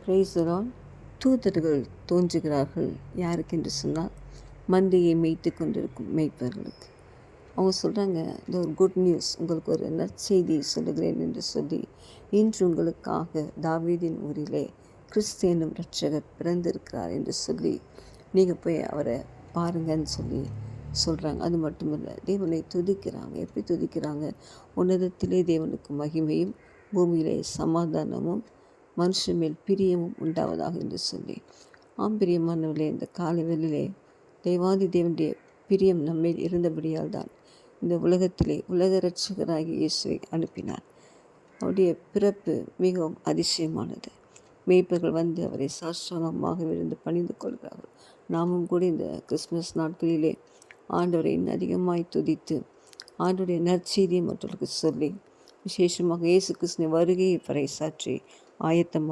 Praise the Lord. தூதர்கள் தோன்றுகிறார்கள் யாருக்கு என்று சொன்னால், மந்தையை மேய்த்து கொண்டிருக்கும் மேய்ப்பர்களுக்கு. அவங்க சொல்கிறாங்க, இந்த ஒரு குட் நியூஸ், உங்களுக்கு ஒரு நற்செய்தி சொல்லுகிறேன் என்று சொல்லி, இன்று உங்களுக்காக தாவீதின் ஊரிலே கிறிஸ்து என்னும் இரட்சகர் பிறந்திருக்கிறார் என்று சொல்லி நீங்கள் போய் அவரை பாருங்கன்னு சொல்லி சொல்கிறாங்க. அது மட்டுமில்லை, தேவனை துதிக்கிறாங்க. எப்படி துதிக்கிறாங்க? உன்னதத்திலே தேவனுக்கு மகிமையும், பூமியிலே சமாதானமும், மனுஷன் மேல் பிரியமும் உண்டாவதாக என்று சொல்லி. பிரியமானவர்களே, இந்த காலை வேளையிலே தேவாதி தேவனுடைய பிரியம் நம்மேல் இருந்தபடியால் தான் இந்த உலகத்திலே உலக இரட்சகராகிய இயேசுவை அனுப்பினார். அவருடைய பிறப்பு மிகவும் அதிசயமானது. மேய்ப்பர்கள் வந்து அவரை சாஸ்திரமாக விழுந்து பணிந்து கொள்கிறார்கள். நாமும் கூட இந்த கிறிஸ்மஸ் நாட்களிலே ஆண்டவரை இன்னும் அதிகமாய் துதித்து ஆண்டவருடைய நற்செய்தியை மற்றவர்களுக்கு சொல்லி, விசேஷமாக இயேசு கிறிஸ்துவின் வருகையை பறைசாற்றி ஆயத்தமாக